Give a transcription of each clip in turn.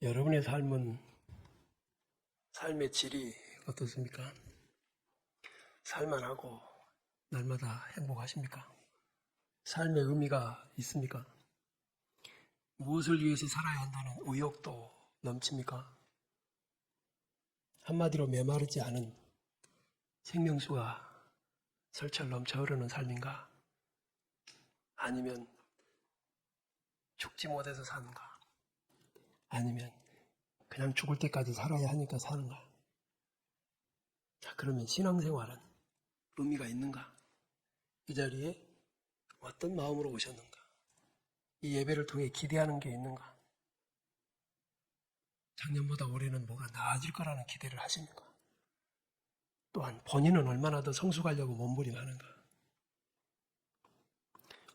여러분의 삶의 질이 어떻습니까? 살만하고 날마다 행복하십니까? 삶의 의미가 있습니까? 무엇을 위해서 살아야 한다는 의욕도 넘칩니까? 한마디로 메마르지 않은 생명수가 철철 넘쳐 흐르는 삶인가? 아니면 죽지 못해서 사는가? 아니면 그냥 죽을 때까지 살아야 하니까 사는가? 자, 그러면 신앙생활은 의미가 있는가? 이 자리에 어떤 마음으로 오셨는가? 이 예배를 통해 기대하는 게 있는가? 작년보다 올해는 뭐가 나아질 거라는 기대를 하십니까? 또한 본인은 얼마나 더 성숙하려고 몸부림하는가?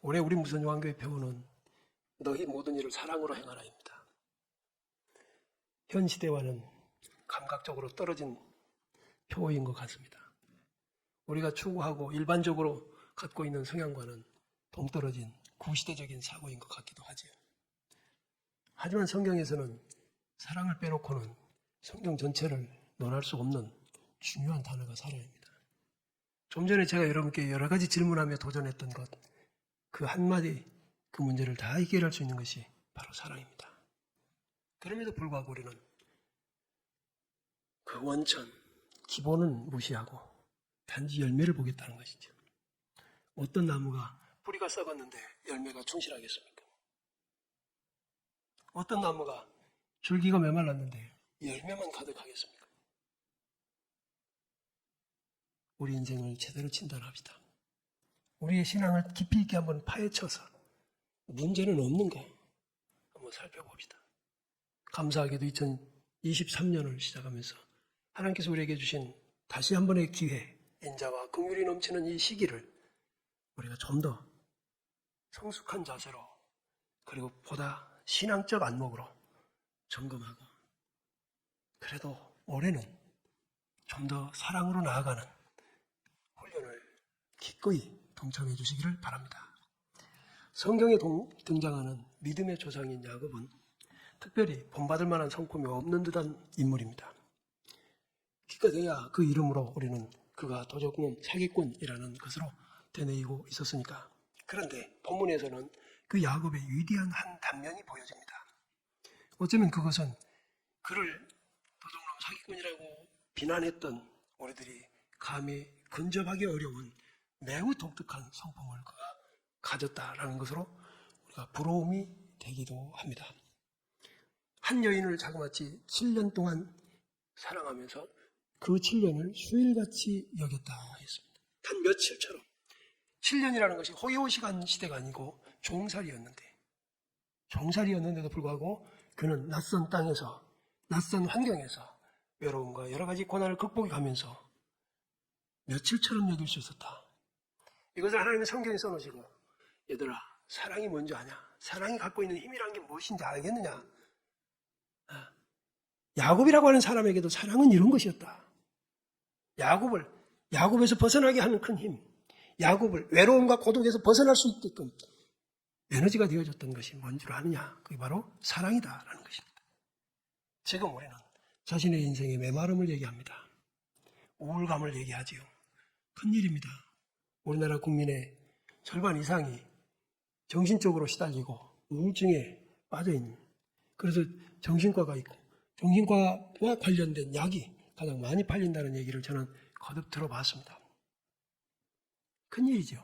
올해 우리 무선요한교회 표어는 너희 모든 일을 사랑으로 행하라입니다. 현 시대와는 감각적으로 떨어진 표어인 것 같습니다. 우리가 추구하고 일반적으로 갖고 있는 성향과는 동떨어진 구시대적인 사고인 것 같기도 하지요. 하지만 성경에서는 사랑을 빼놓고는 성경 전체를 논할 수 없는 중요한 단어가 사랑입니다. 좀 전에 제가 여러분께 여러 가지 질문하며 도전했던 것, 그 한마디 그 문제를 다 해결할 수 있는 것이 바로 사랑입니다. 그럼에도 불구하고 우리는 그 원천, 기본은 무시하고 단지 열매를 보겠다는 것이죠. 어떤 나무가 뿌리가 썩었는데 열매가 충실하겠습니까? 어떤 나무가 줄기가 메말랐는데 열매만 가득하겠습니까? 우리 인생을 제대로 진단합시다. 우리의 신앙을 깊이 있게 한번 파헤쳐서 문제는 없는가 한번 살펴봅시다. 감사하게도 2023년을 시작하면서 하나님께서 우리에게 주신 다시 한 번의 기회, 인자와 긍휼이 넘치는 이 시기를 우리가 좀 더 성숙한 자세로 그리고 보다 신앙적 안목으로 점검하고 그래도 올해는 좀 더 사랑으로 나아가는 훈련을 기꺼이 동참해 주시기를 바랍니다. 성경에 등장하는 믿음의 조상인 야곱은 특별히 본받을 만한 성품이 없는 듯한 인물입니다. 기껏해야 그 이름으로 우리는 그가 도적놈 사기꾼이라는 것으로 되뇌이고 있었으니까. 그런데 본문에서는 그 야곱의 위대한 한 단면이 보여집니다. 어쩌면 그것은 그를 도적놈 사기꾼이라고 비난했던 우리들이 감히 근접하기 어려운 매우 독특한 성품을 그가 가졌다라는 것으로 우리가 부러움이 되기도 합니다. 한 여인을 자그마치 7년 동안 사랑하면서 그 7년을 수일같이 여겼다 했습니다. 단 며칠처럼. 7년이라는 것이 호요시간 시대가 아니고 종살이였는데도 불구하고 그는 낯선 땅에서 낯선 환경에서 외로움과 여러 가지 고난을 극복해 가면서 며칠처럼 여길 수 있었다. 이것을 하나님의 성경에 써놓으시고 얘들아 사랑이 뭔지 아냐? 사랑이 갖고 있는 힘이란 게 무엇인지 알겠느냐? 야곱이라고 하는 사람에게도 사랑은 이런 것이었다. 야곱에서 벗어나게 하는 큰 힘, 야곱을 외로움과 고독에서 벗어날 수 있게끔 에너지가 되어줬던 것이 뭔 줄 아느냐? 그게 바로 사랑이다라는 것입니다. 지금 우리는 자신의 인생의 메마름을 얘기합니다. 우울감을 얘기하지요. 큰일입니다. 우리나라 국민의 절반 이상이 정신적으로 시달리고 우울증에 빠져있는, 그래서 정신과가 있고 정신과와 관련된 약이 가장 많이 팔린다는 얘기를 저는 거듭 들어봤습니다. 큰일이죠.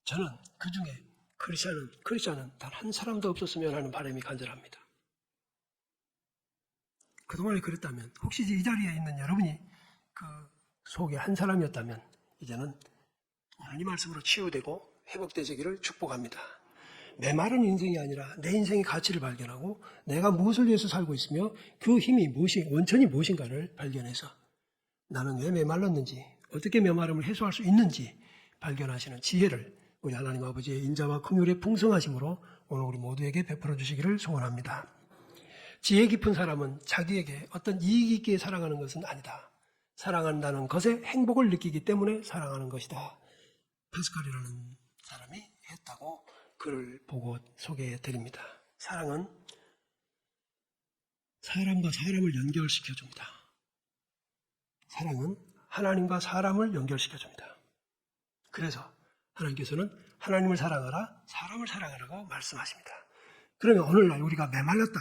저는 그 중에 크리스찬은 단 한 사람도 없었으면 하는 바람이 간절합니다. 그동안에 그랬다면 혹시 이 자리에 있는 여러분이 그 속에 한 사람이었다면 이제는 오늘 이 말씀으로 치유되고 회복되시기를 축복합니다. 메마른 인생이 아니라 내 인생의 가치를 발견하고 내가 무엇을 위해서 살고 있으며 그 힘이 원천이 무엇인가를 발견해서 나는 왜 메말랐는지 어떻게 메마름을 해소할 수 있는지 발견하시는 지혜를 우리 하나님 아버지의 인자와 긍휼의 풍성하심으로 오늘 우리 모두에게 베풀어 주시기를 소원합니다. 지혜 깊은 사람은 자기에게 어떤 이익이 있기에 사랑하는 것은 아니다. 사랑한다는 것에 행복을 느끼기 때문에 사랑하는 것이다. 파스칼이라는 사람이 했다고 글을 보고 소개해 드립니다. 사랑은 사람과 사람을 연결시켜줍니다. 사랑은 하나님과 사람을 연결시켜줍니다. 그래서 하나님께서는 하나님을 사랑하라, 사람을 사랑하라고 말씀하십니다. 그러면 오늘날 우리가 메말랐다.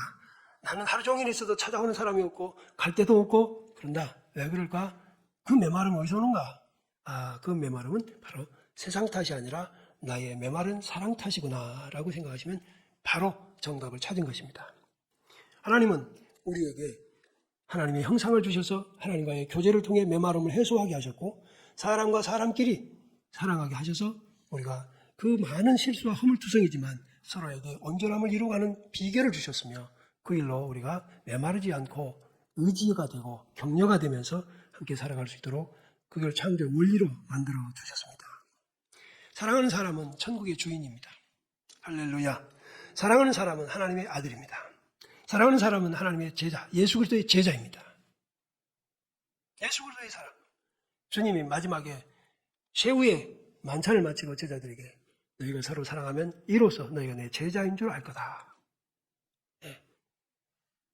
나는 하루 종일 있어도 찾아오는 사람이 없고 갈 데도 없고 그런다. 왜 그럴까? 그 메마름은 어디서 오는가? 그 메마름은 바로 세상 탓이 아니라 나의 메마른 사랑 탓이구나 라고 생각하시면 바로 정답을 찾은 것입니다. 하나님은 우리에게 하나님의 형상을 주셔서 하나님과의 교제를 통해 메마름을 해소하게 하셨고 사람과 사람끼리 사랑하게 하셔서 우리가 그 많은 실수와 허물투성이지만 서로에게 온전함을 이루어가는 비결을 주셨으며 그 일로 우리가 메마르지 않고 의지가 되고 격려가 되면서 함께 살아갈 수 있도록 그걸 창조 원리로 만들어 주셨습니다. 사랑하는 사람은 천국의 주인입니다. 할렐루야. 사랑하는 사람은 하나님의 아들입니다. 사랑하는 사람은 하나님의 제자, 예수 그리스도의 제자입니다. 예수 그리스도의 사람. 주님이 마지막에 최후의 만찬을 마치고 제자들에게 너희가 서로 사랑하면 이로써 너희가 내 제자인 줄 알 거다. 네.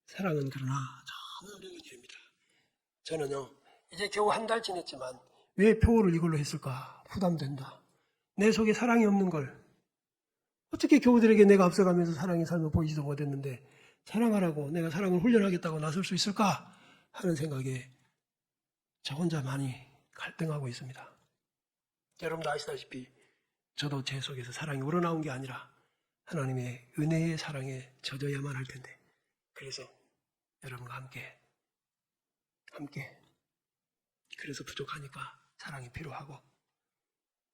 사랑은 그러나 정말 어려운 일입니다. 저는요, 이제 겨우 한 달 지냈지만 왜 표어를 이걸로 했을까 부담된다. 내 속에 사랑이 없는 걸 어떻게 교우들에게 내가 앞서가면서 사랑의 삶을 보이지도 못했는데 사랑하라고 내가 사랑을 훈련하겠다고 나설 수 있을까 하는 생각에 저 혼자 많이 갈등하고 있습니다. 여러분도 아시다시피 저도 제 속에서 사랑이 우러나온 게 아니라 하나님의 은혜의 사랑에 젖어야만 할 텐데 그래서 여러분과 함께 그래서 부족하니까 사랑이 필요하고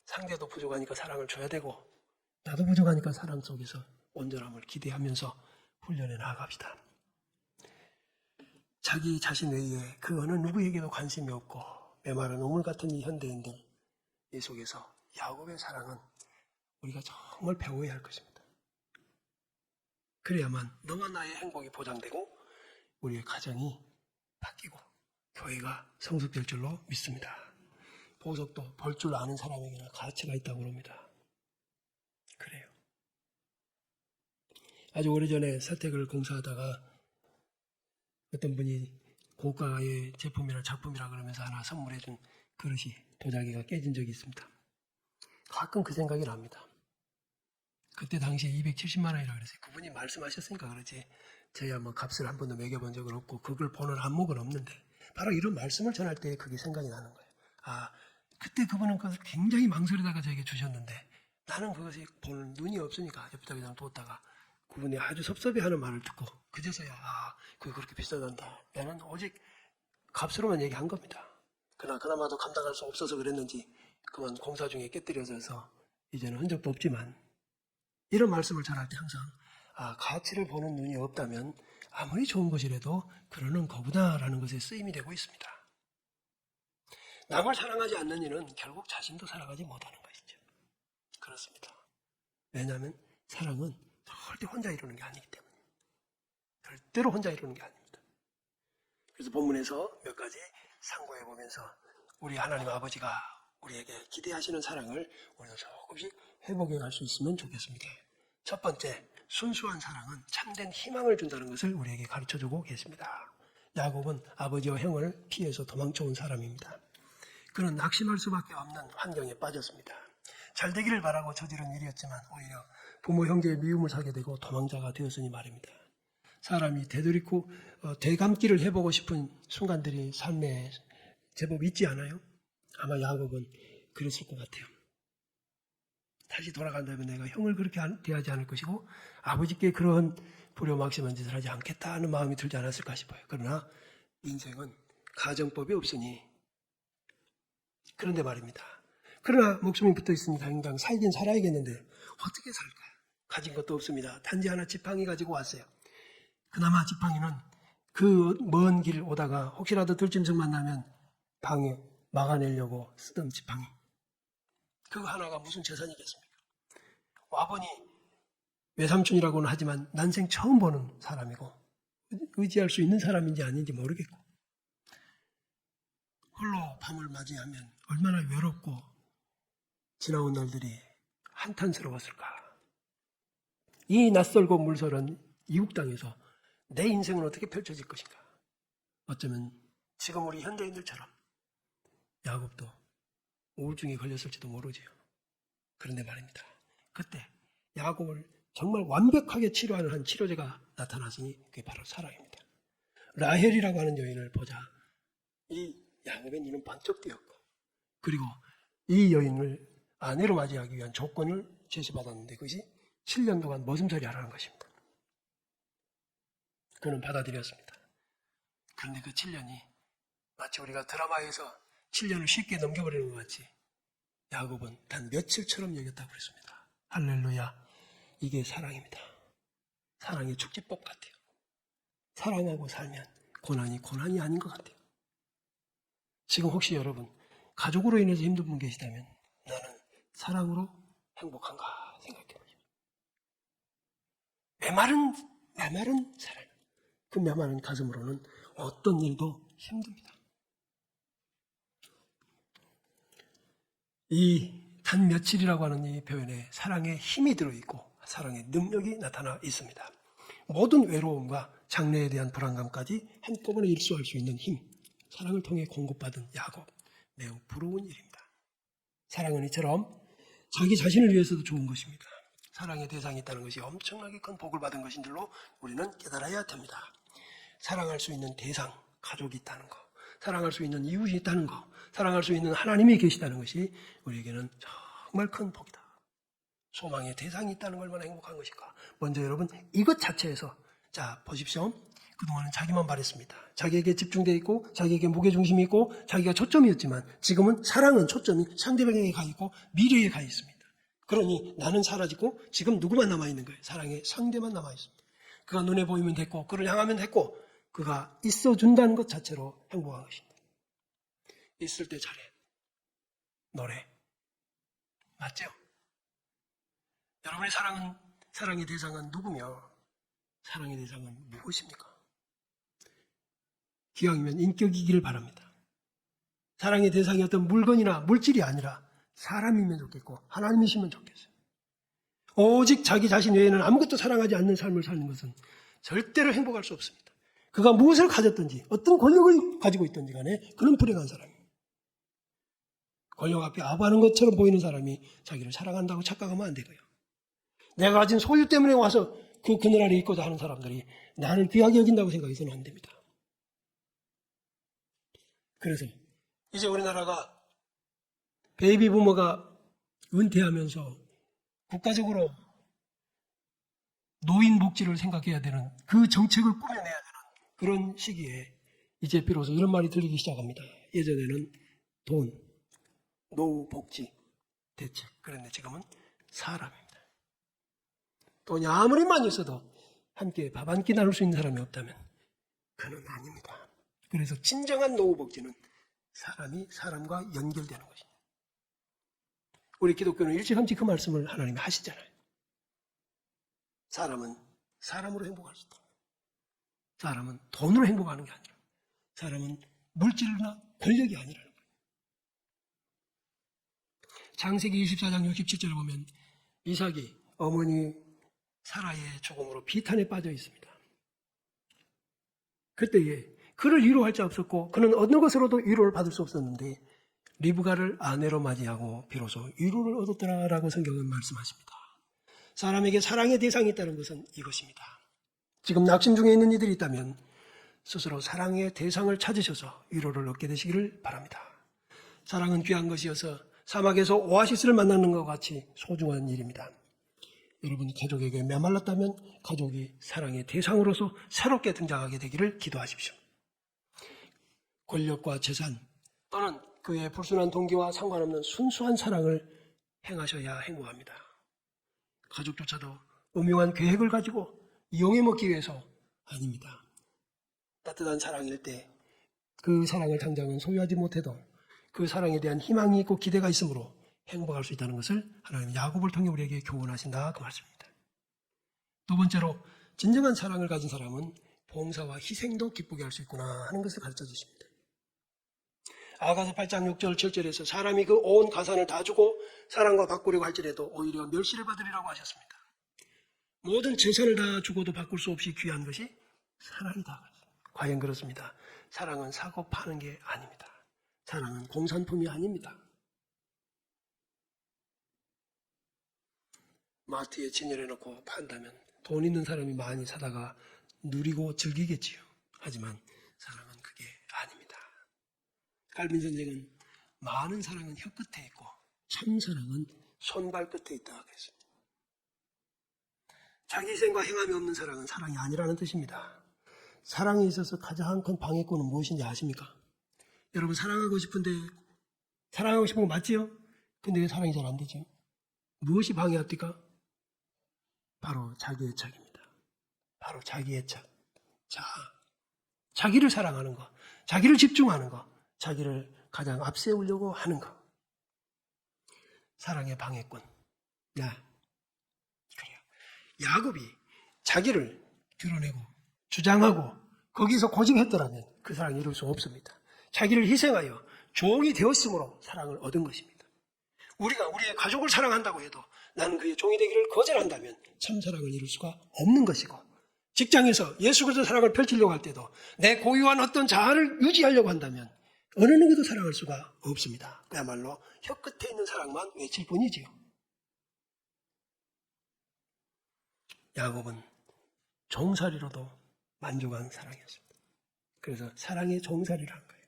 상대도 부족하니까 사랑을 줘야 되고 나도 부족하니까 사랑 속에서 온전함을 기대하면서 훈련해 나아갑시다. 자기 자신 외에 그 어느 누구에게도 관심이 없고 메마른 우물 같은 이 현대인들 이 속에서 야곱의 사랑은 우리가 정말 배워야 할 것입니다. 그래야만 너와 나의 행복이 보장되고 우리의 가정이 바뀌고 교회가 성숙될 줄로 믿습니다. 보석도 볼 줄 아는 사람에게는 가치가 있다고 합니다. 그래요. 아주 오래전에 사택을 공사하다가 어떤 분이 고가의 제품이나 작품이라 그러면서 하나 선물해준 그릇이 도자기가 깨진 적이 있습니다. 가끔 그 생각이 납니다. 그때 당시에 270만 원이라 그랬어요. 그분이 말씀하셨으니까 그러지 저야 뭐 값을 한 번도 매겨본 적은 없고 그걸 보는 안목은 없는데 바로 이런 말씀을 전할 때 그게 생각이 나는 거예요. 그때 그분은 그것을 굉장히 망설이다가 저에게 주셨는데 나는 그것이 볼 눈이 없으니까 옆에다 그냥 뒀다가 그분이 아주 섭섭해하는 말을 듣고 그제서야 그게 그렇게 비싸단다. 나는 오직 값으로만 얘기한 겁니다. 그나마도 감당할 수 없어서 그랬는지 그만 공사 중에 깨뜨려져서 이제는 흔적도 없지만 이런 말씀을 전할 때 항상 가치를 보는 눈이 없다면 아무리 좋은 것이라도 그러는 거구나라는 것에 쓰임이 되고 있습니다. 남을 사랑하지 않는 이는 결국 자신도 사랑하지 못하는 것이죠. 그렇습니다. 왜냐하면 사랑은 절대 혼자 이루는 게 아니기 때문에 절대로 혼자 이루는 게 아닙니다. 그래서 본문에서 몇 가지 상고해 보면서 우리 하나님 아버지가 우리에게 기대하시는 사랑을 우리도 조금씩 회복해 갈 수 있으면 좋겠습니다. 첫 번째, 순수한 사랑은 참된 희망을 준다는 것을 우리에게 가르쳐주고 계십니다. 야곱은 아버지와 형을 피해서 도망쳐온 사람입니다. 그는 낙심할 수밖에 없는 환경에 빠졌습니다. 잘 되기를 바라고 저지른 일이었지만 오히려 부모 형제의 미움을 사게 되고 도망자가 되었으니 말입니다. 사람이 되돌이고 되감기를 해보고 싶은 순간들이 삶에 제법 있지 않아요? 아마 야곱은 그랬을 것 같아요. 다시 돌아간다면 내가 형을 그렇게 대하지 않을 것이고 아버지께 그런 불효막심한 짓을 하지 않겠다 하는 마음이 들지 않았을까 싶어요. 그러나 인생은 가정법이 없으니 그런데 말입니다. 그러나 목숨이 붙어 있으니 당장 살긴 살아야겠는데 어떻게 살까? 가진 것도 없습니다. 단지 하나 지팡이 가지고 왔어요. 그나마 지팡이는 그 먼 길 오다가 혹시라도 들짐승 만나면 방에 막아내려고 쓰던 지팡이. 그거 하나가 무슨 재산이겠습니까? 와보니 외삼촌이라고는 하지만 난생 처음 보는 사람이고 의지할 수 있는 사람인지 아닌지 모르겠고 홀로 밤을 맞이하면 얼마나 외롭고 지나온 날들이 한탄스러웠을까. 이 낯설고 물설은 이국 땅에서 내 인생은 어떻게 펼쳐질 것인가? 어쩌면 지금 우리 현대인들처럼 야곱도 우울증에 걸렸을지도 모르지요. 그런데 말입니다. 그때 야곱을 정말 완벽하게 치료하는 한 치료제가 나타났으니 그게 바로 사랑입니다. 라헬이라고 하는 여인을 보자 이 야곱의 눈은 번쩍 뜨였고, 그리고 이 여인을 아내로 맞이하기 위한 조건을 제시받았는데 그것이 7년 동안 머슴살이 하라는 것입니다. 그는 받아들였습니다. 그런데 그 7년이 마치 우리가 드라마에서 7년을 쉽게 넘겨버리는 것 같이 야곱은 단 며칠처럼 여겼다고 그랬습니다. 할렐루야. 이게 사랑입니다. 사랑의 축지법 같아요. 사랑하고 살면 고난이 아닌 것 같아요. 지금 혹시 여러분 가족으로 인해서 힘든 분 계시다면 나는 사랑으로 행복한가 생각해보죠. 메마른 사랑, 그 메마른 가슴으로는 어떤 일도 힘듭니다. 이 단 며칠이라고 하는 이 표현에 사랑의 힘이 들어있고 사랑의 능력이 나타나 있습니다. 모든 외로움과 장래에 대한 불안감까지 한꺼번에 일수할 수 있는 힘, 사랑을 통해 공급받은 야곱, 매우 부러운 일입니다. 사랑은 이처럼 자기 자신을 위해서도 좋은 것입니다. 사랑의 대상이 있다는 것이 엄청나게 큰 복을 받은 것인 줄로 우리는 깨달아야 됩니다. 사랑할 수 있는 대상, 가족이 있다는 것, 사랑할 수 있는 이웃이 있다는 것, 사랑할 수 있는 하나님이 계시다는 것이 우리에게는 정말 큰 복이다. 소망의 대상이 있다는 걸 얼마나 행복한 것일까. 먼저 여러분 이것 자체에서 자 보십시오. 그동안은 자기만 바랬습니다. 자기에게 집중되어 있고 자기에게 무게중심이 있고 자기가 초점이었지만 지금은 사랑은 초점이 상대방에게 가 있고 미래에 가 있습니다. 그러니 나는 사라지고 지금 누구만 남아있는 거예요. 사랑의 상대만 남아있습니다. 그가 눈에 보이면 됐고 그를 향하면 됐고 그가 있어준다는 것 자체로 행복한 것입니다. 있을 때 잘해. 노래. 맞죠? 여러분의 사랑의 대상은 누구며 사랑의 대상은 무엇입니까? 기왕이면 인격이기를 바랍니다. 사랑의 대상이 어떤 물건이나 물질이 아니라 사람이면 좋겠고 하나님이시면 좋겠어요. 오직 자기 자신 외에는 아무것도 사랑하지 않는 삶을 사는 것은 절대로 행복할 수 없습니다. 그가 무엇을 가졌든지 어떤 권력을 가지고 있든지 간에 그는 불행한 사람입니다. 권력 앞에 아부하는 것처럼 보이는 사람이 자기를 사랑한다고 착각하면 안 되고요. 내가 가진 소유 때문에 와서 그 그늘 아래 있고자 하는 사람들이 나를 귀하게 여긴다고 생각해서는 안 됩니다. 그래서 이제 우리나라가 베이비 부모가 은퇴하면서 국가적으로 노인 복지를 생각해야 되는 그 정책을 꾸며내야 되는 그런 시기에 이제 비로소 이런 말이 들리기 시작합니다. 예전에는 돈, 노후 복지 대책, 그런데 지금은 사람입니다. 돈이 아무리 많이 있어도 함께 밥 한 끼 나눌 수 있는 사람이 없다면 그는 아닙니다. 그래서 진정한 노후 복지는 사람이 사람과 연결되는 것입니다. 우리 기독교는 일찌감치 그 말씀을 하나님이 하시잖아요. 사람은 사람으로 행복할 수 있다. 사람은 돈으로 행복하는 게 아니라 사람은 물질이나 권력이 아니라는 거예요. 창세기 24장 67절에 보면 이삭이 어머니 사라의 죽음으로 비탄에 빠져 있습니다. 그때에 그를 위로할 자 없었고 그는 어느 것으로도 위로를 받을 수 없었는데 리브가를 아내로 맞이하고 비로소 위로를 얻었더라라고 성경은 말씀하십니다. 사람에게 사랑의 대상이 있다는 것은 이것입니다. 지금 낙심 중에 있는 이들이 있다면 스스로 사랑의 대상을 찾으셔서 위로를 얻게 되시기를 바랍니다. 사랑은 귀한 것이어서 사막에서 오아시스를 만나는 것 같이 소중한 일입니다. 여러분이 가족에게 메말랐다면 가족이 사랑의 대상으로서 새롭게 등장하게 되기를 기도하십시오. 권력과 재산 또는 그의 불순한 동기와 상관없는 순수한 사랑을 행하셔야 행복합니다. 가족조차도 음흉한 계획을 가지고 이용해 먹기 위해서 아닙니다. 따뜻한 사랑일 때 그 사랑을 당장은 소유하지 못해도 그 사랑에 대한 희망이 있고 기대가 있으므로 행복할 수 있다는 것을 하나님 야곱을 통해 우리에게 교훈하신다 그 말씀입니다. 두 번째로 진정한 사랑을 가진 사람은 봉사와 희생도 기쁘게 할 수 있구나 하는 것을 가르쳐 주십니다. 아가서 8장 6절 7절에서 사람이 그 온 가산을 다 주고 사랑과 바꾸려고 할지라도 오히려 멸시를 받으리라고 하셨습니다. 모든 재산을 다 주고도 바꿀 수 없이 귀한 것이 사랑이다. 과연 그렇습니다. 사랑은 사고 파는 게 아닙니다. 사랑은 공산품이 아닙니다. 마트에 진열해놓고 판다면 돈 있는 사람이 많이 사다가 누리고 즐기겠지요. 하지만 사랑은 그게 아닙니다. 칼빈 선생은 많은 사랑은 혀끝에 있고 참 사랑은 손발끝에 있다 그랬습니다. 자기 희생과 행함이 없는 사랑은 사랑이 아니라는 뜻입니다. 사랑에 있어서 가장 큰 방해꾼은 무엇인지 아십니까? 여러분 사랑하고 싶은 거 맞지요? 근데 왜 사랑이 잘 안 되죠? 무엇이 방해합니까? 바로 자기 애착입니다. 바로 자기 애착. 자기를 사랑하는 거, 자기를 집중하는 거, 자기를 가장 앞세우려고 하는 거. 사랑의 방해꾼. 그래요. 야곱이 자기를 드러내고 주장하고 거기서 고집했더라면 그 사랑을 이룰 수 없습니다. 자기를 희생하여 종이 되었으므로 사랑을 얻은 것입니다. 우리가 우리의 가족을 사랑한다고 해도 나는 그의 종이 되기를 거절한다면 참 사랑을 이룰 수가 없는 것이고, 직장에서 예수 그리스도 사랑을 펼치려고 할 때도 내 고유한 어떤 자아를 유지하려고 한다면 어느 누구도 사랑할 수가 없습니다. 그야말로 혀끝에 있는 사랑만 외칠 뿐이지요. 야곱은 종살이로도 만족한 사랑이었습니다. 그래서 사랑의 종살이를 한 거예요.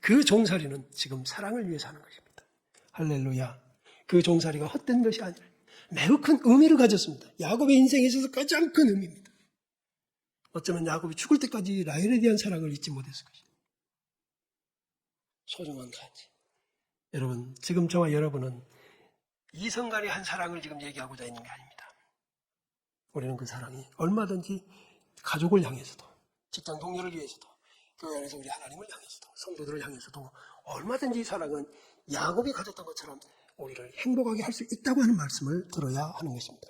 그 종살이는 지금 사랑을 위해서 하는 것입니다. 할렐루야. 그 종살이가 헛된 것이 아니라 매우 큰 의미를 가졌습니다. 야곱의 인생에 있어서 가장 큰 의미입니다. 어쩌면 야곱이 죽을 때까지 라헬에 대한 사랑을 잊지 못했을 것입니다. 소중한 가지. 여러분, 지금 저와 여러분은 이성 간의 한 사랑을 지금 얘기하고자 있는 게 아닙니다. 우리는 그 사랑이 얼마든지 가족을 향해서도, 직장 동료를 위해서도, 교회 안에서 우리 하나님을 향해서도, 성도들을 향해서도 얼마든지 사랑은 야곱이 가졌던 것처럼 우리를 행복하게 할 수 있다고 하는 말씀을 들어야 하는 것입니다.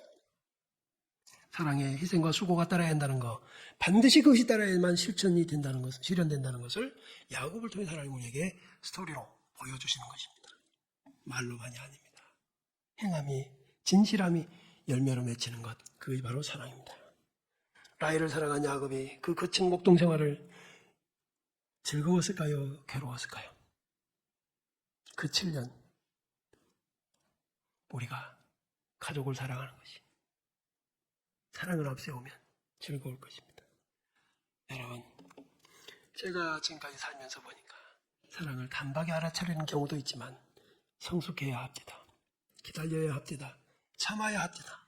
사랑의 희생과 수고가 따라야 한다는 것, 반드시 그것이 따라야만 실천이 된다는 것을, 실현된다는 것을 야곱을 통해 하나님 우리에게 스토리로 보여주시는 것입니다. 말로만이 아닙니다. 행함이, 진실함이 열매로 맺히는 것, 그것이 바로 사랑입니다. 라헬을 사랑한 야곱이 그 거친 목동 생활을 즐거웠을까요? 괴로웠을까요? 그 7년 우리가 가족을 사랑하는 것이, 사랑을 앞세우면 즐거울 것입니다. 여러분, 제가 지금까지 살면서 보니까 사랑을 단박에 알아차리는 경우도 있지만 성숙해야 합니다. 기다려야 합니다. 참아야 합니다.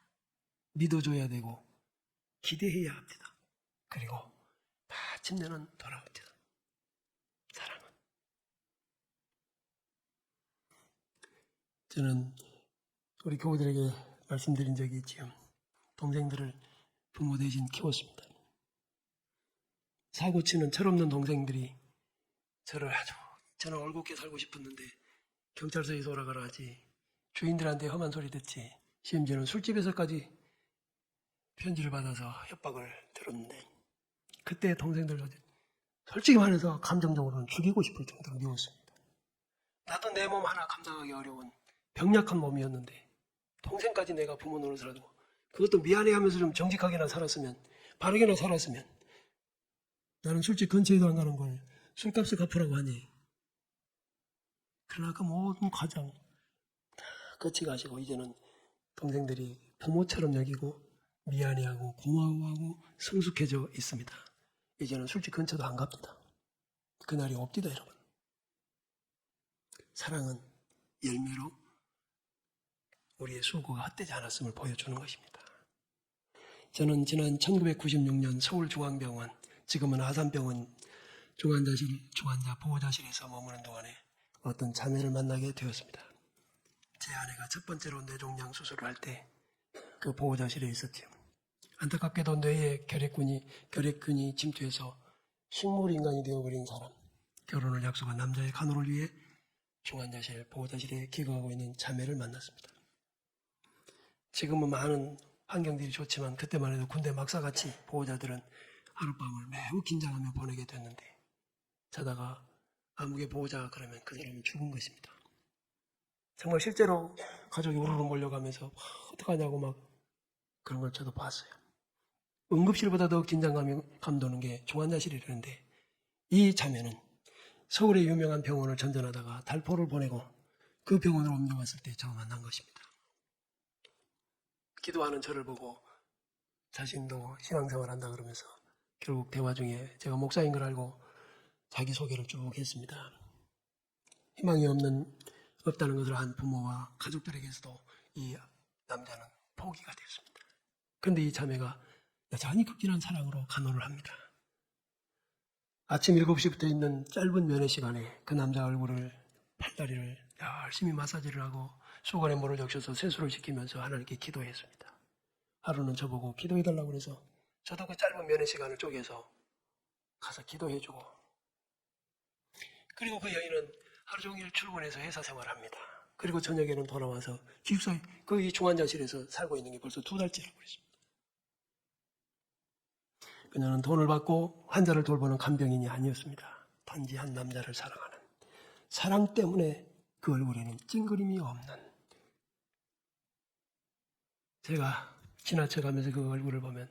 믿어줘야 되고 기대해야 합니다. 그리고 마침내는 돌아옵니다. 사랑은. 저는 우리 교우들에게 말씀드린 적이 있지요. 동생들을 부모 대신 키웠습니다. 사고치는 철없는 동생들이 저를 아주, 저는 올곧게 살고 싶었는데 경찰서에 돌아가라 하지, 주인들한테 험한 소리 듣지, 심지어는 술집에서까지 편지를 받아서 협박을 들었는데, 그때 동생들 솔직히 말해서 감정적으로는 죽이고 싶을 정도로 미웠습니다. 나도 내 몸 하나 감당하기 어려운 병약한 몸이었는데 동생까지 내가 부모 노릇을 하고, 그것도 미안해하면서 좀 정직하게나 살았으면, 바르게나 살았으면, 나는 술집 근처에도 안 가는 걸 술값을 갚으라고 하니. 그러나 그 모든 과정 다 끝이 가시고 이제는 동생들이 부모처럼 여기고 미안해하고 고마워하고 성숙해져 있습니다. 이제는 술집 근처도 안 갑니다. 그날이 없디다 여러분. 사랑은 열매로 우리의 수고가 헛되지 않았음을 보여주는 것입니다. 저는 지난 1996년 서울중앙병원, 지금은 아산병원 중환자 보호자실에서 머무는 동안에 어떤 자매를 만나게 되었습니다. 제 아내가 첫 번째로 뇌종양 수술을 할 때 그 보호자실에 있었지요. 안타깝게도 뇌에 결핵균이 침투해서 식물인간이 되어버린 사람, 결혼을 약속한 남자의 간호를 위해 중환자실, 보호자실에 기거하고 있는 자매를 만났습니다. 지금은 많은 환경들이 좋지만 그때만 해도 군대 막사같이 보호자들은 하룻밤을 매우 긴장하며 보내게 됐는데, 자다가 아무개 보호자가 그러면 그 사람은 죽은 것입니다. 정말 실제로 가족이 우르르 몰려가면서 어떡하냐고 막 그런 걸 저도 봤어요. 응급실보다 더 긴장감이 감도는 게 중환자실이라는데 이 자매는 서울의 유명한 병원을 전전하다가 달포를 보내고 그 병원으로 옮겨갔을 때 저와 만난 것입니다. 기도하는 저를 보고 자신도 신앙생활 한다 그러면서 결국 대화 중에 제가 목사인 걸 알고 자기소개를 쭉 했습니다. 희망이 없다는 것을 한 부모와 가족들에게서도 이 남자는 포기가 됐습니다. 그런데 이 자매가 여전히 극진한 사랑으로 간호를 합니다. 아침 7시부터 있는 짧은 면회 시간에 그 남자 얼굴을, 팔다리를 열심히 마사지를 하고 수건에 물을 적셔서 세수를 시키면서 하나님께 기도했습니다. 하루는 저보고 기도해달라고 그래서 저도 그 짧은 면회 시간을 쪼개서 가서 기도해주고, 그리고 그 여인은 하루 종일 출근해서 회사 생활합니다. 그리고 저녁에는 돌아와서 기숙사 이 중환자실에서 살고 있는 게 벌써 2달째라고 그랬습니다. 그녀는 돈을 받고 환자를 돌보는 간병인이 아니었습니다. 단지 한 남자를 사랑하는, 사랑 때문에 그 얼굴에는 찡그림이 없는, 제가 지나쳐가면서 그 얼굴을 보면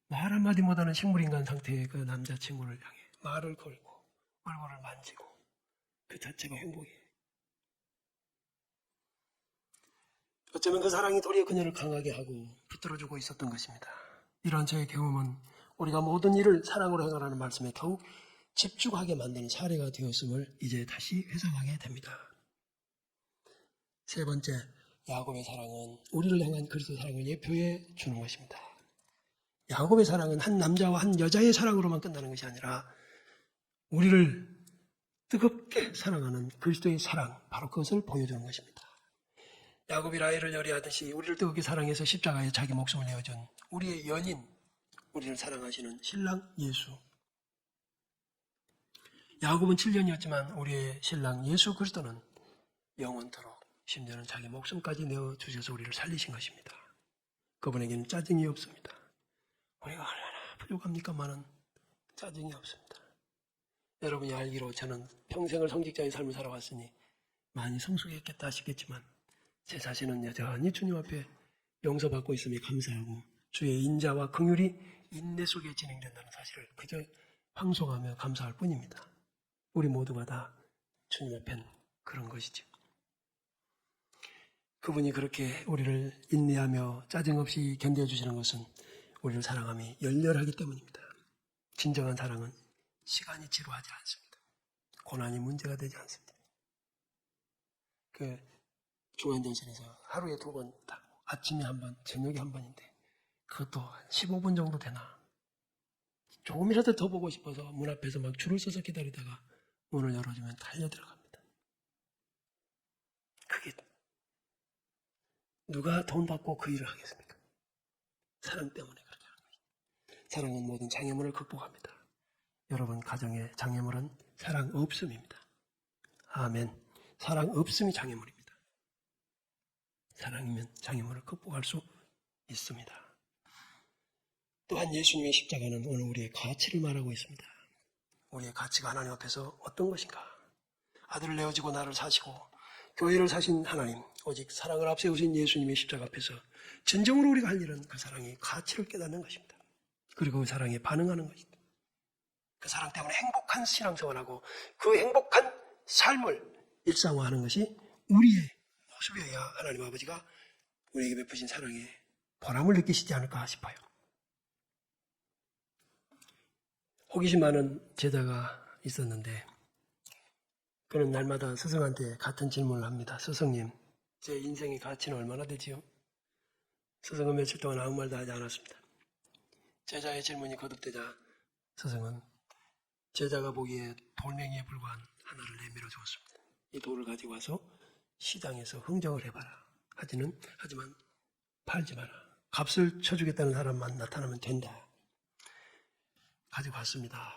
말 한마디 못하는 식물인간 상태의 그 남자친구를 향해 말을 걸고 얼굴을 만지고 그 자체가 행복이에요. 어쩌면 그 사랑이 도리어 그녀를 강하게 하고 붙들어주고 있었던 것입니다. 이러한 저의 경험은 우리가 모든 일을 사랑으로 행하라는 말씀에 더욱 집중하게 만드는 사례가 되었음을 이제 다시 회상하게 됩니다. 세 번째, 야곱의 사랑은 우리를 향한 그리스도의 사랑을 예표해 주는 것입니다. 야곱의 사랑은 한 남자와 한 여자의 사랑으로만 끝나는 것이 아니라 우리를 뜨겁게 사랑하는 그리스도의 사랑, 바로 그것을 보여주는 것입니다. 야곱이 라헬을 열애하듯이 우리를 뜨겁게 사랑해서 십자가에 자기 목숨을 내어준 우리의 연인, 우리를 사랑하시는 신랑 예수. 야곱은 7년이었지만 우리의 신랑 예수 그리스도는 영원토록, 심지어는 자기 목숨까지 내어주셔서 우리를 살리신 것입니다. 그분에게는 짜증이 없습니다. 우리가 얼마나 부족합니까마는 짜증이 없습니다. 여러분이 알기로 저는 평생을 성직자의 삶을 살아왔으니 많이 성숙했겠다 싶겠지만 제 자신은 여전히 주님 앞에 용서받고 있음에 감사하고 주의 인자와 긍휼이 인내 속에 진행된다는 사실을 그저 황송하며 감사할 뿐입니다. 우리 모두가 다 주님 앞엔 그런 것이죠. 그분이 그렇게 우리를 인내하며 짜증 없이 견뎌주시는 것은 우리를 사랑함이 열렬하기 때문입니다. 진정한 사랑은 시간이 지루하지 않습니다. 고난이 문제가 되지 않습니다. 그 중환자실에서 하루에 2번, 아침에 1번, 저녁에 1번인데 그것도 한 15분 정도 되나? 조금이라도 더 보고 싶어서 문 앞에서 막 줄을 서서 기다리다가 문을 열어주면 달려 들어갑니다. 그게 누가 돈 받고 그 일을 하겠습니까? 사랑 때문에 그렇게 하는 거죠. 사랑은 모든 장애물을 극복합니다. 여러분 가정의 장애물은 사랑 없음입니다. 아멘. 사랑 없음이 장애물입니다. 사랑이면 장애물을 극복할 수 있습니다. 또한 예수님의 십자가는 오늘 우리의 가치를 말하고 있습니다. 우리의 가치가 하나님 앞에서 어떤 것인가? 아들을 내어주고 나를 사시고 교회를 사신 하나님, 오직 사랑을 앞세우신 예수님의 십자가 앞에서 진정으로 우리가 할 일은 그 사랑의 가치를 깨닫는 것입니다. 그리고 그 사랑에 반응하는 것입니다. 그 사랑 때문에 행복한 신앙생활하고 그 행복한 삶을 일상화하는 것이 우리의 모습이어야 하나님 아버지가 우리에게 베푸신 사랑에 보람을 느끼시지 않을까 싶어요. 호기심 많은 제자가 있었는데 그는 날마다 스승한테 같은 질문을 합니다. 스승님, 제 인생의 가치는 얼마나 되지요? 스승은 며칠 동안 아무 말도 하지 않았습니다. 제자의 질문이 거듭되자 스승은 제자가 보기에 돌멩이에 불과한 하나를 내밀어 주었습니다. 이 돌을 가지고 와서 시장에서 흥정을 해봐라. 하지만 팔지 마라. 값을 쳐주겠다는 사람만 나타나면 된다. 가지고 왔습니다.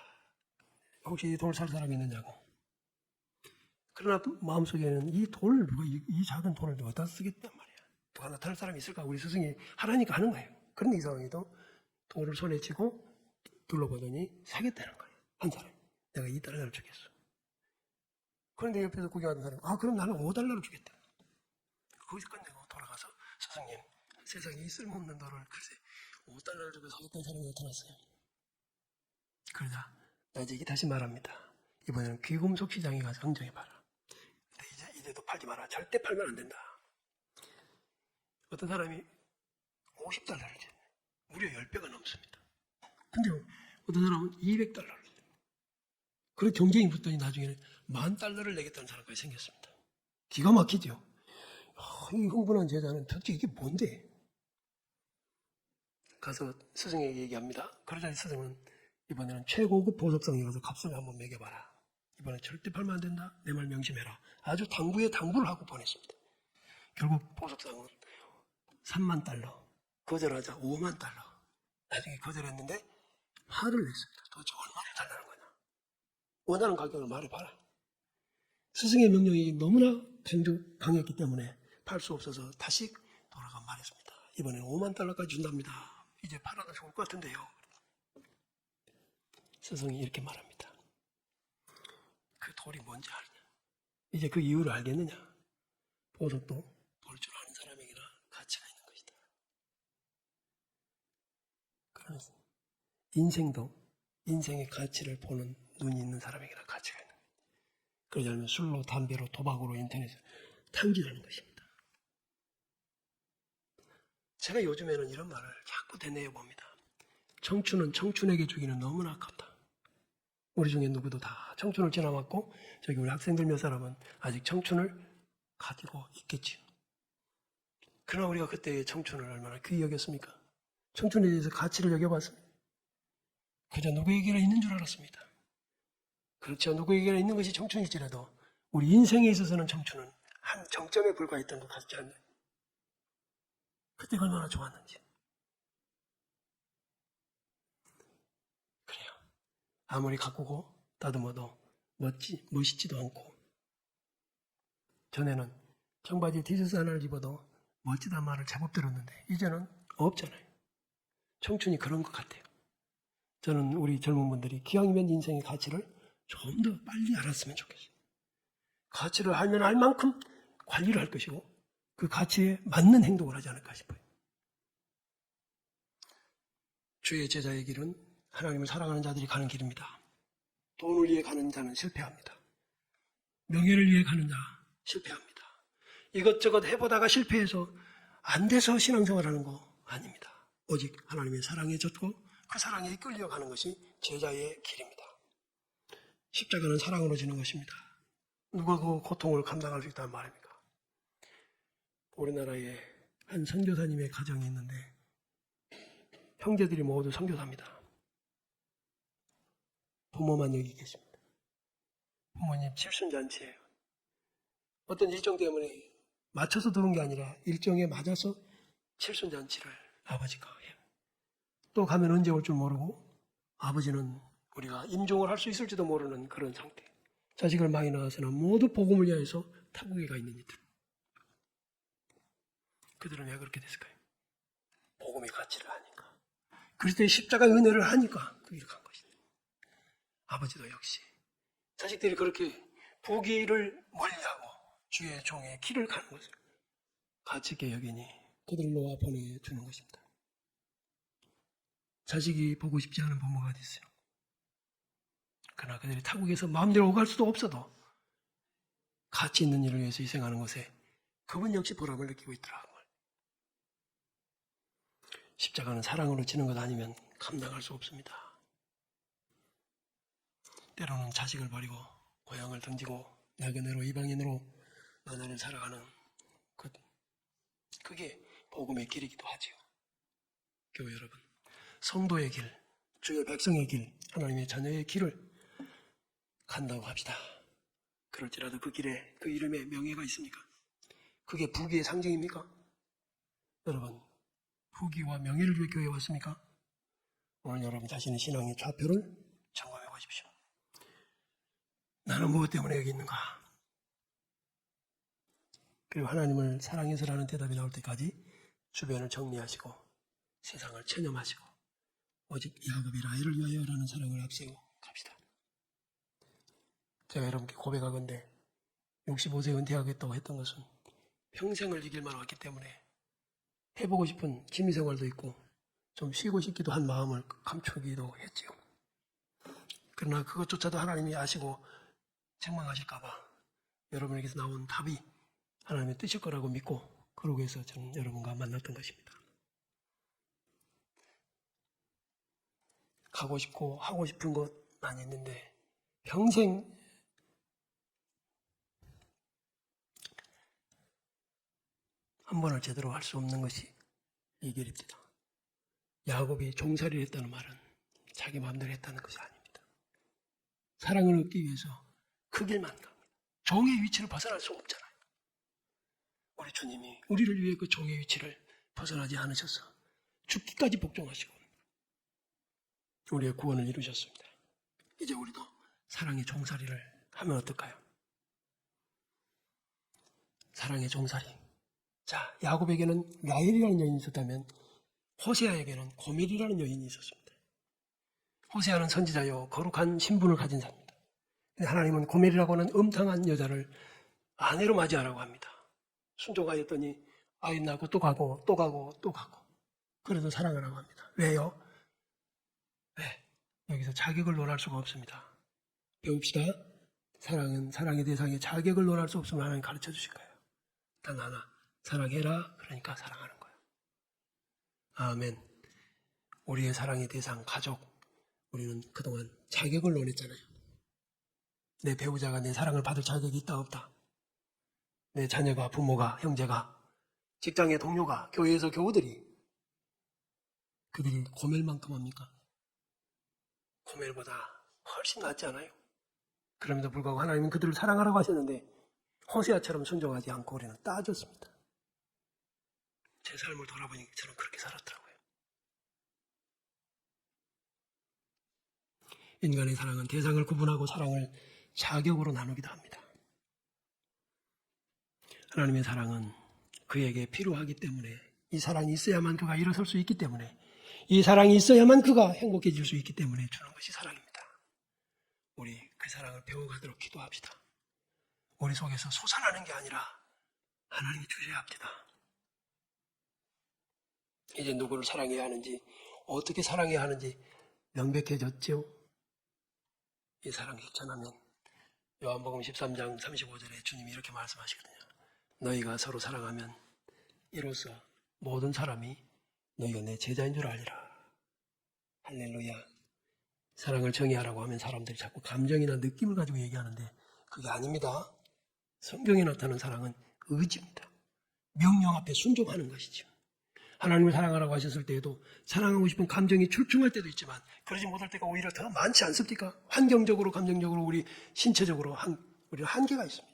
혹시 이 돌 살 사람이 있느냐고. 그러나 마음속에는 이 작은 돌을 어디다 쓰겠단 말이야. 누가 나타날 사람이 있을까? 우리 스승이 하라니까 하는 거예요. 그런데 이 상황에도 돌을 손에 쥐고 둘러보더니 사겠다는 거예요. 한 사람이. 내가 2달러를 주겠어. 그런데 옆에서 구경하던 사람이 그럼 나는 5달러를 주겠다. 거기서 끝내고 돌아가서 스승님, 세상에 이 쓸모없는 돌을 글쎄 5달러를 주고 사겠다는 사람이 나타났어요. 그러자 나직이 다시 말합니다. 이번에는 귀금속 시장에 가서 흥정해봐라. 근데 이제도 팔지 마라. 절대 팔면 안 된다. 어떤 사람이 50달러를 줬네. 무려 10배가 넘습니다. 근데 어떤 사람은 200달러를 줬네. 그런 경쟁이 붙더니 나중에는 10,000달러를 내겠다는 사람까지 생겼습니다. 기가 막히죠. 이 흥분한 제자는 도대체 이게 뭔데? 가서 스승에게 얘기합니다. 그러자 스승은 이번에는 최고급 보석상에 가서 값을 한번 매겨봐라. 이번엔 절대 팔면 안 된다. 내 말 명심해라. 아주 당부에 당부를 하고 보냈습니다. 결국 보석상은 30,000달러, 거절하자 50,000달러. 나중에 거절했는데 화를 냈습니다. 도대체 얼마를 달라는 거냐. 원하는 가격을 말해봐라. 스승의 명령이 너무나 강했기 때문에 팔 수 없어서 다시 돌아가 말했습니다. 이번엔 50,000달러까지 준답니다. 이제 팔아도 좋을 것 같은데요. 스승이 이렇게 말합니다. 그 돌이 뭔지 아느냐? 이제 그 이유를 알겠느냐? 보석도 볼 줄 아는 사람에게나 가치가 있는 것이다. 그러면서 인생도 인생의 가치를 보는 눈이 있는 사람에게나 가치가 있는 것이다. 그러지 않으면 술로, 담배로, 도박으로, 인터넷으로 탕진하는 것입니다. 제가 요즘에는 이런 말을 자꾸 되뇌어 봅니다. 청춘은 청춘에게 주기는 너무나 아깝다. 우리 중에 누구도 다 청춘을 지나왔고 저기 우리 학생들 몇 사람은 아직 청춘을 가지고 있겠지요. 그러나 우리가 그때의 청춘을 얼마나 귀히 여겼습니까? 청춘에 대해서 가치를 여겨봤습니다. 그저 누구에게나 있는 줄 알았습니다. 그렇죠. 누구에게나 있는 것이 청춘일지라도 우리 인생에 있어서는 청춘은 한 정점에 불과했던 것 같지 않나요? 그때가 얼마나 좋았는지. 그래요. 아무리 가꾸고 다듬어도 멋있지도 않고 전에는 청바지 티셔츠 하나를 입어도 멋지단 말을 제법 들었는데 이제는 없잖아요. 청춘이 그런 것 같아요. 저는 우리 젊은 분들이 기왕이면 인생의 가치를 좀 더 빨리 알았으면 좋겠어요. 가치를 알면 알 만큼 관리를 할 것이고 그 가치에 맞는 행동을 하지 않을까 싶어요. 주의 제자의 길은 하나님을 사랑하는 자들이 가는 길입니다. 돈을 위해 가는 자는 실패합니다. 명예를 위해 가는 자 실패합니다. 이것저것 해보다가 실패해서 안 돼서 신앙생활하는 거 아닙니다. 오직 하나님의 사랑에 젖고 그 사랑에 끌려가는 것이 제자의 길입니다. 십자가는 사랑으로 지는 것입니다. 누가 그 고통을 감당할 수 있다는 말입니까? 우리나라에 한 선교사님의 가정이 있는데 형제들이 모두 선교사입니다. 부모만 여기 계십니다. 부모님 칠순잔치예요. 어떤 일정 때문에 맞춰서 들어온 게 아니라 일정에 맞아서 칠순잔치를 아버지가 해요. 또 가면 언제 올 줄 모르고 아버지는 우리가 임종을 할 수 있을지도 모르는 그런 상태. 자식을 많이 낳아서나 모두 복음을 위해서 타국에 가 있는 이들. 그들은 왜 그렇게 됐을까요? 복음의 가치를 아니까. 그리스도의 십자가의 은혜를 하니까 그 길을 간 것이다. 아버지도 역시 자식들이 그렇게 부귀를 멀리하고 주의 종의 길을 가는 것을 가치 있게 여기니 그들을 놓아 보내주는 것입니다. 자식이 보고 싶지 않은 부모가 어디 있어요? 그러나 그들이 타국에서 마음대로 오갈 수도 없어도 가치 있는 일을 위해서 희생하는 것에 그분 역시 보람을 느끼고 있더라고요. 십자가는 사랑으로 지는 것 아니면 감당할 수 없습니다. 때로는 자식을 버리고 고향을 던지고 나그네로 이방인으로 나날을 살아가는 그게 복음의 길이기도 하지요. 교회 여러분, 성도의 길, 주의 백성의 길, 하나님의 자녀의 길을 간다고 합시다. 그럴지라도 그 길에 그 이름에 명예가 있습니까? 그게 부귀의 상징입니까? 여러분, 부귀와 명예를 위해 교회에 왔습니까? 오늘 여러분 자신의 신앙의 좌표를 점검해 보십시오. 나는 무엇 때문에 여기 있는가? 그리고 하나님을 사랑해서라는 대답이 나올 때까지 주변을 정리하시고 세상을 체념하시고 오직 야곱의 라헬을 위하여라는 사랑을 앞세우고 갑시다. 제가 여러분께 고백하건대 65세 은퇴하겠다고 했던 것은 평생을 이길만 왔기 때문에 해보고 싶은 취미생활도 있고 좀 쉬고 싶기도 한 마음을 감추기도 했지요. 그러나 그것조차도 하나님이 아시고 책망하실까봐 여러분에게서 나온 답이 하나님의 뜻일 거라고 믿고 그러고 해서 저는 여러분과 만났던 것입니다. 가고 싶고 하고 싶은 것 많이 있는데 평생 한 번을 제대로 할 수 없는 것이 이 길입니다. 야곱이 종살이를 했다는 말은 자기 마음대로 했다는 것이 아닙니다. 사랑을 얻기 위해서 그 길만 갑니다. 종의 위치를 벗어날 수 없잖아요. 우리 주님이 우리를 위해 그 종의 위치를 벗어나지 않으셔서 죽기까지 복종하시고 우리의 구원을 이루셨습니다. 이제 우리도 사랑의 종살이를 하면 어떨까요? 사랑의 종살이. 자, 야곱에게는 라헬이라는 여인이 있었다면 호세아에게는 고멜이라는 여인이 있었습니다. 호세아는 선지자요 거룩한 신분을 가진 사람입니다. 근데 하나님은 고멜이라고 하는 음탕한 여자를 아내로 맞이하라고 합니다. 순종하였더니 아이 낳고 또 가고 또 가고 또 가고 그래도 사랑하라고 합니다. 왜요? 왜? 여기서 자격을 논할 수가 없습니다. 배웁시다. 사랑은 사랑의 대상에 자격을 논할 수 없음을 하나님 가르쳐 주실 거예요. 단 하나, 사랑해라. 그러니까 사랑하는 거예요. 아멘. 우리의 사랑의 대상, 가족, 우리는 그동안 자격을 논했잖아요. 내 배우자가 내 사랑을 받을 자격이 있다 없다. 내 자녀가, 부모가, 형제가, 직장의 동료가, 교회에서 교우들이 그들이 고멜만큼 합니까? 고멜보다 훨씬 낫지 않아요? 그럼에도 불구하고 하나님은 그들을 사랑하라고 하셨는데 호세아처럼 순종하지 않고 우리는 따졌습니다. 제 삶을 돌아보니 저는 그렇게 살았더라고요. 인간의 사랑은 대상을 구분하고 사랑을 자격으로 나누기도 합니다. 하나님의 사랑은 그에게 필요하기 때문에 이 사랑이 있어야만 그가 일어설 수 있기 때문에 이 사랑이 있어야만 그가 행복해질 수 있기 때문에 주는 것이 사랑입니다. 우리 그 사랑을 배워가도록 기도합시다. 우리 속에서 솟아나는 게 아니라 하나님이 주셔야 합니다. 이제 누구를 사랑해야 하는지 어떻게 사랑해야 하는지 명백해졌죠. 이 사랑 실천하면 요한복음 13장 35절에 주님이 이렇게 말씀하시거든요. 너희가 서로 사랑하면 이로써 모든 사람이 너희가 내 제자인 줄 알리라. 할렐루야. 사랑을 정의하라고 하면 사람들이 자꾸 감정이나 느낌을 가지고 얘기하는데 그게 아닙니다. 성경에 나타나는 사랑은 의지입니다. 명령 앞에 순종하는 것이죠. 하나님을 사랑하라고 하셨을 때에도 사랑하고 싶은 감정이 출중할 때도 있지만 그러지 못할 때가 오히려 더 많지 않습니까? 환경적으로, 감정적으로, 우리 신체적으로 우리는 한계가 있습니다.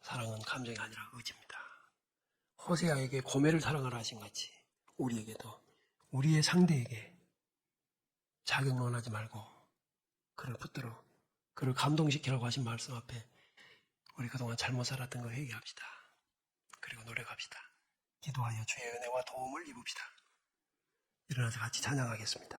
사랑은 감정이 아니라 의지입니다. 호세아에게 고멜을 사랑하라 하신 같이 우리에게도 우리의 상대에게 자격론하지 말고 그를 붙들어 그를 감동시키라고 하신 말씀 앞에 우리 그동안 잘못 살았던 거 회개합시다. 그리고 노력합시다. 기도하여 주의 은혜와 도움을 입읍시다. 일어나서 같이 찬양하겠습니다.